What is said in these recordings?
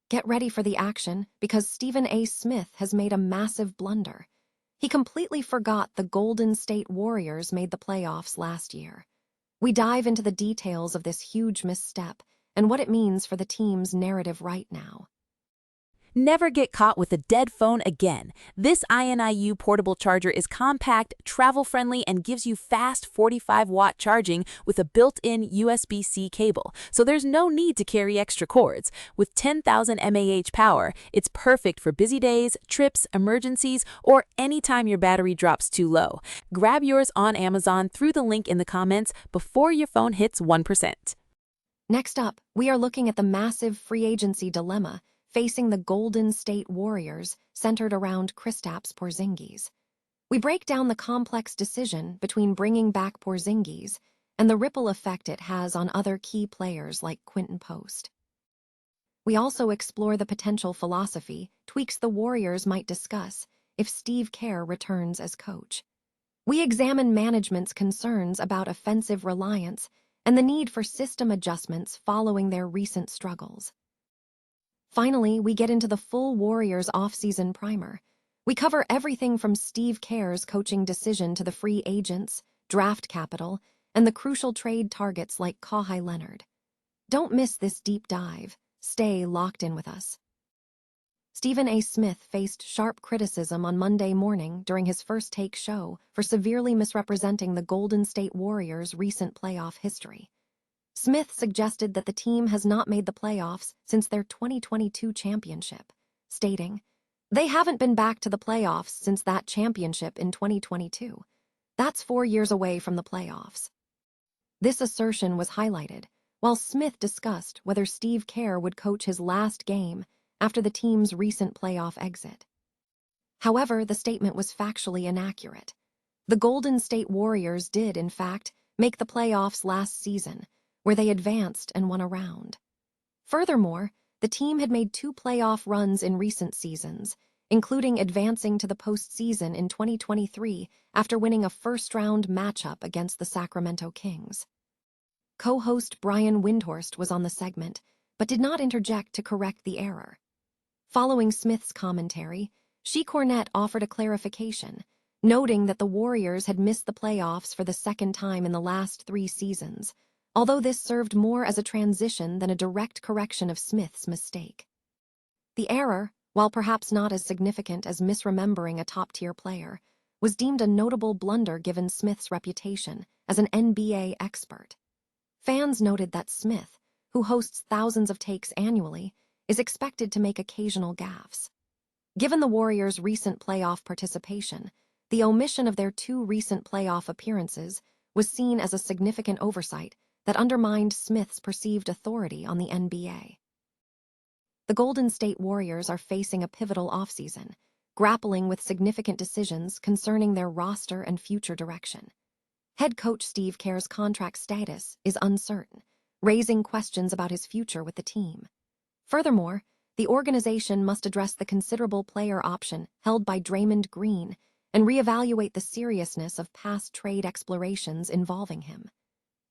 Get ready for the action because Stephen A. Smith has made a massive blunder. He completely forgot the Golden State Warriors made the playoffs last year. We dive into the details of this huge misstep and what it means for the team's narrative right now. Never get caught with a dead phone again. This INIU portable charger is compact, travel-friendly, and gives you fast 45-watt charging with a built-in USB-C cable, so there's no need to carry extra cords. With 10,000 mAh power, it's perfect for busy days, trips, emergencies, or anytime your battery drops too low. Grab yours on Amazon through the link in the comments before your phone hits 1%. Next up, we are looking at the massive free agency dilemma facing the Golden State Warriors, centered around Kristaps Porzingis. We break down the complex decision between bringing back Porzingis and the ripple effect it has on other key players like Quinton Post. We also explore the potential philosophy tweaks the Warriors might discuss if Steve Kerr returns as coach. We examine management's concerns about offensive reliance and the need for system adjustments following their recent struggles. Finally, we get into the full Warriors offseason primer. We cover everything from Steve Kerr's coaching decision to the free agents, draft capital, and the crucial trade targets like Kawhi Leonard. Don't miss this deep dive. Stay locked in with us. Stephen A. Smith faced sharp criticism on Monday morning during his First Take show for severely misrepresenting the Golden State Warriors' recent playoff history. Smith suggested that the team has not made the playoffs since their 2022 championship, stating, "They haven't been back to the playoffs since that championship in 2022. That's 4 years away from the playoffs." This assertion was highlighted while Smith discussed whether Steve Kerr would coach his last game after the team's recent playoff exit. However, the statement was factually inaccurate. The Golden State Warriors did, in fact, make the playoffs last season, where they advanced and won a round. Furthermore, the team had made 2 playoff runs in recent seasons, including advancing to the postseason in 2023 after winning a first-round matchup against the Sacramento Kings. Co-host Brian Windhorst was on the segment, but did not interject to correct the error. Following Smith's commentary, Shea Cornette offered a clarification, noting that the Warriors had missed the playoffs for the second time in the last 3 seasons, although this served more as a transition than a direct correction of Smith's mistake. The error, while perhaps not as significant as misremembering a top-tier player, was deemed a notable blunder given Smith's reputation as an NBA expert. Fans noted that Smith, who hosts thousands of takes annually, is expected to make occasional gaffes. Given the Warriors' recent playoff participation, the omission of their 2 recent playoff appearances was seen as a significant oversight that undermined Smith's perceived authority on the NBA. The Golden State Warriors are facing a pivotal offseason, grappling with significant decisions concerning their roster and future direction. Head coach Steve Kerr's contract status is uncertain, raising questions about his future with the team. Furthermore, the organization must address the considerable player option held by Draymond Green and reevaluate the seriousness of past trade explorations involving him.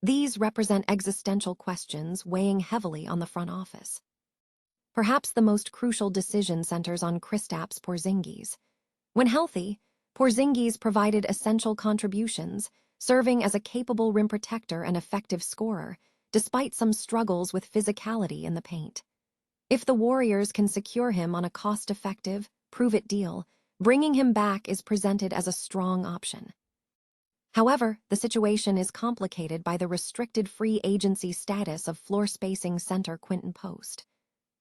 These represent existential questions weighing heavily on the front office. Perhaps the most crucial decision centers on Kristaps Porzingis. When healthy, Porzingis provided essential contributions, serving as a capable rim protector and effective scorer, despite some struggles with physicality in the paint. If the Warriors can secure him on a cost-effective, prove-it deal, bringing him back is presented as a strong option. However, the situation is complicated by the restricted free agency status of floor-spacing center Quinton Post.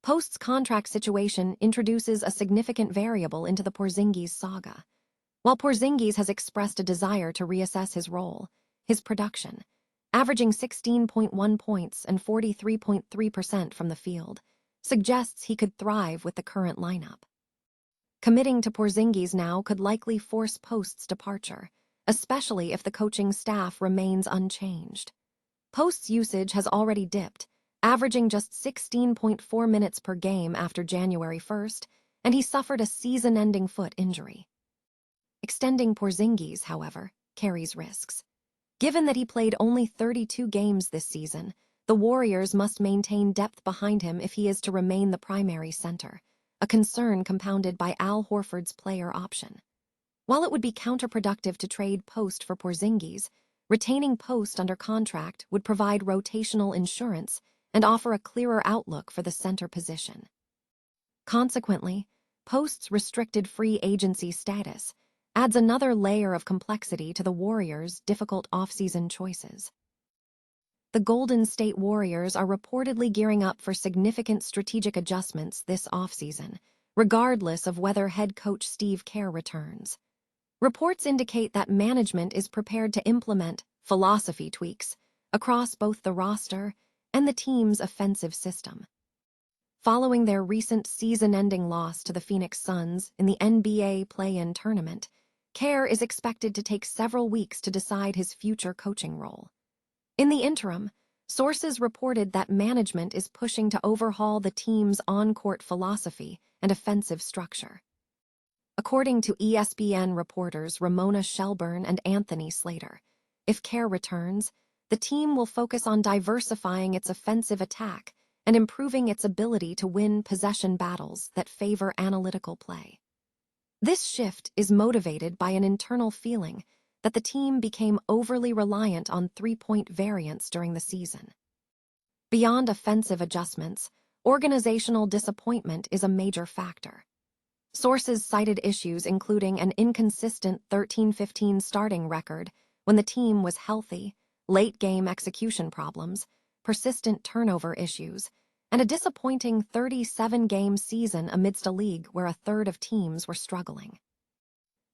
Post's contract situation introduces a significant variable into the Porzingis saga. While Porzingis has expressed a desire to reassess his role, his production, averaging 16.1 points and 43.3% from the field, suggests he could thrive with the current lineup. Committing to Porzingis now could likely force Post's departure, especially if the coaching staff remains unchanged. Post's usage has already dipped, averaging just 16.4 minutes per game after January 1st, and he suffered a season-ending foot injury. Extending Porzingis, however, carries risks. Given that he played only 32 games this season, The Warriors must maintain depth behind him if he is to remain the primary center, a concern compounded by Al Horford's player option. While it would be counterproductive to trade Post for Porzingis, retaining Post under contract would provide rotational insurance and offer a clearer outlook for the center position. Consequently, Post's restricted free agency status adds another layer of complexity to the Warriors' difficult offseason choices. The Golden State Warriors are reportedly gearing up for significant strategic adjustments this offseason, regardless of whether head coach Steve Kerr returns. Reports indicate that management is prepared to implement philosophy tweaks across both the roster and the team's offensive system. Following their recent season-ending loss to the Phoenix Suns in the NBA play-in tournament, Kerr is expected to take several weeks to decide his future coaching role. In the interim, sources reported that management is pushing to overhaul the team's on-court philosophy and offensive structure. According to ESPN reporters Ramona Shelburne and Anthony Slater, if Kerr returns, the team will focus on diversifying its offensive attack and improving its ability to win possession battles that favor analytical play. This shift is motivated by an internal feeling that the team became overly reliant on three-point variance during the season. Beyond offensive adjustments, organizational disappointment is a major factor. Sources cited issues including an inconsistent 13-15 starting record when the team was healthy, late-game execution problems, persistent turnover issues, and a disappointing 37-game season amidst a league where a third of teams were struggling.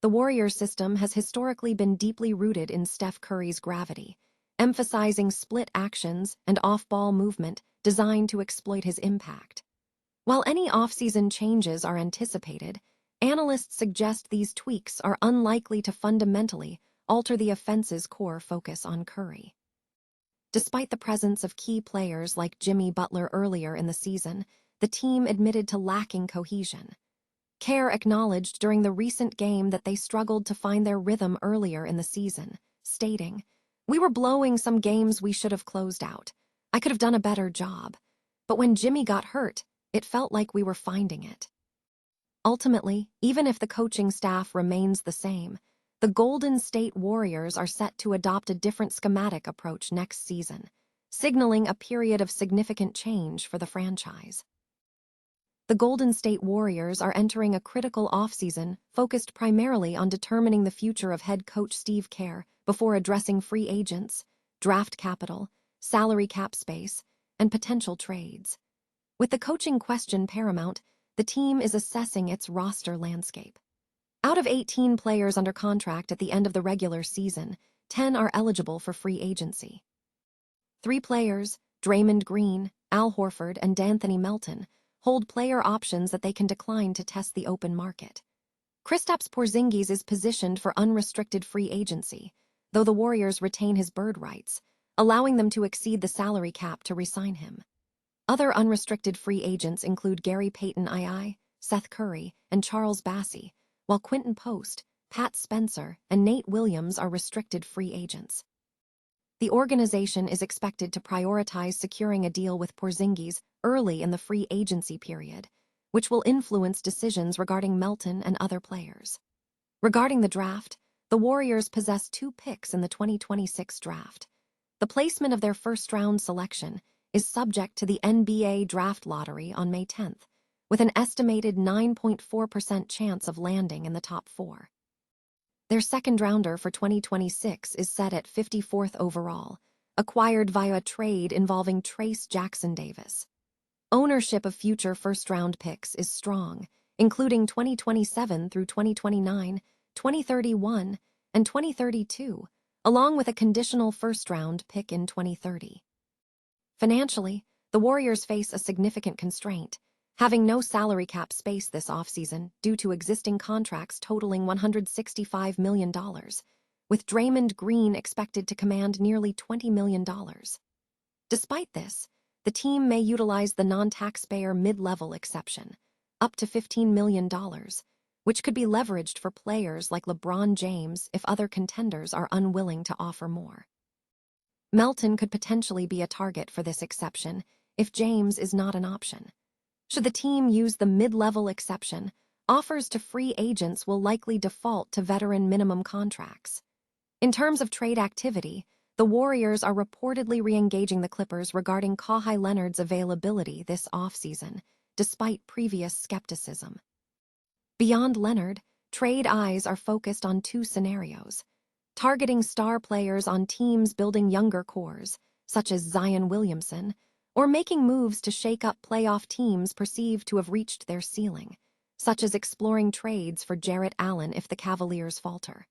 The Warriors system has historically been deeply rooted in Steph Curry's gravity, emphasizing split actions and off-ball movement designed to exploit his impact. While any offseason changes are anticipated, analysts suggest these tweaks are unlikely to fundamentally alter the offense's core focus on Curry. Despite the presence of key players like Jimmy Butler earlier in the season, the team admitted to lacking cohesion. Kerr acknowledged during the recent game that they struggled to find their rhythm earlier in the season, stating, "We were blowing some games we should have closed out. I could have done a better job. But when Jimmy got hurt, it felt like we were finding it." Ultimately, even if the coaching staff remains the same, the Golden State Warriors are set to adopt a different schematic approach next season, signaling a period of significant change for the franchise. The Golden State Warriors are entering a critical offseason focused primarily on determining the future of head coach Steve Kerr before addressing free agents, draft capital, salary cap space, and potential trades. With the coaching question paramount, the team is assessing its roster landscape. Out of 18 players under contract at the end of the regular season, 10 are eligible for free agency. 3 players, Draymond Green, Al Horford, and D'Anthony Melton, hold player options that they can decline to test the open market. Kristaps Porzingis is positioned for unrestricted free agency, though the Warriors retain his bird rights, allowing them to exceed the salary cap to re-sign him. Other unrestricted free agents include Gary Payton II, Seth Curry, and Charles Bassey, while Quinton Post, Pat Spencer, and Nate Williams are restricted free agents. The organization is expected to prioritize securing a deal with Porzingis early in the free agency period, which will influence decisions regarding Melton and other players. Regarding the draft, the Warriors possess 2 picks in the 2026 draft. The placement of their first-round selection is subject to the NBA draft lottery on May 10th, with an estimated 9.4% chance of landing in the top 4. Their second-rounder for 2026 is set at 54th overall, acquired via a trade involving Trace Jackson-Davis. Ownership of future first-round picks is strong, including 2027 through 2029, 2031, and 2032, along with a conditional first-round pick in 2030. Financially, the Warriors face a significant constraint, having no salary cap space this offseason due to existing contracts totaling $165 million, with Draymond Green expected to command nearly $20 million. Despite this, the team may utilize the non-taxpayer mid-level exception, up to $15 million, which could be leveraged for players like LeBron James if other contenders are unwilling to offer more. Melton could potentially be a target for this exception if James is not an option. Should the team use the mid-level exception, offers to free agents will likely default to veteran minimum contracts. In terms of trade activity, the Warriors are reportedly re-engaging the Clippers regarding Kawhi Leonard's availability this offseason, despite previous skepticism. Beyond Leonard, trade eyes are focused on two scenarios: targeting star players on teams building younger cores, such as Zion Williamson, or making moves to shake up playoff teams perceived to have reached their ceiling, such as exploring trades for Jarrett Allen if the Cavaliers falter.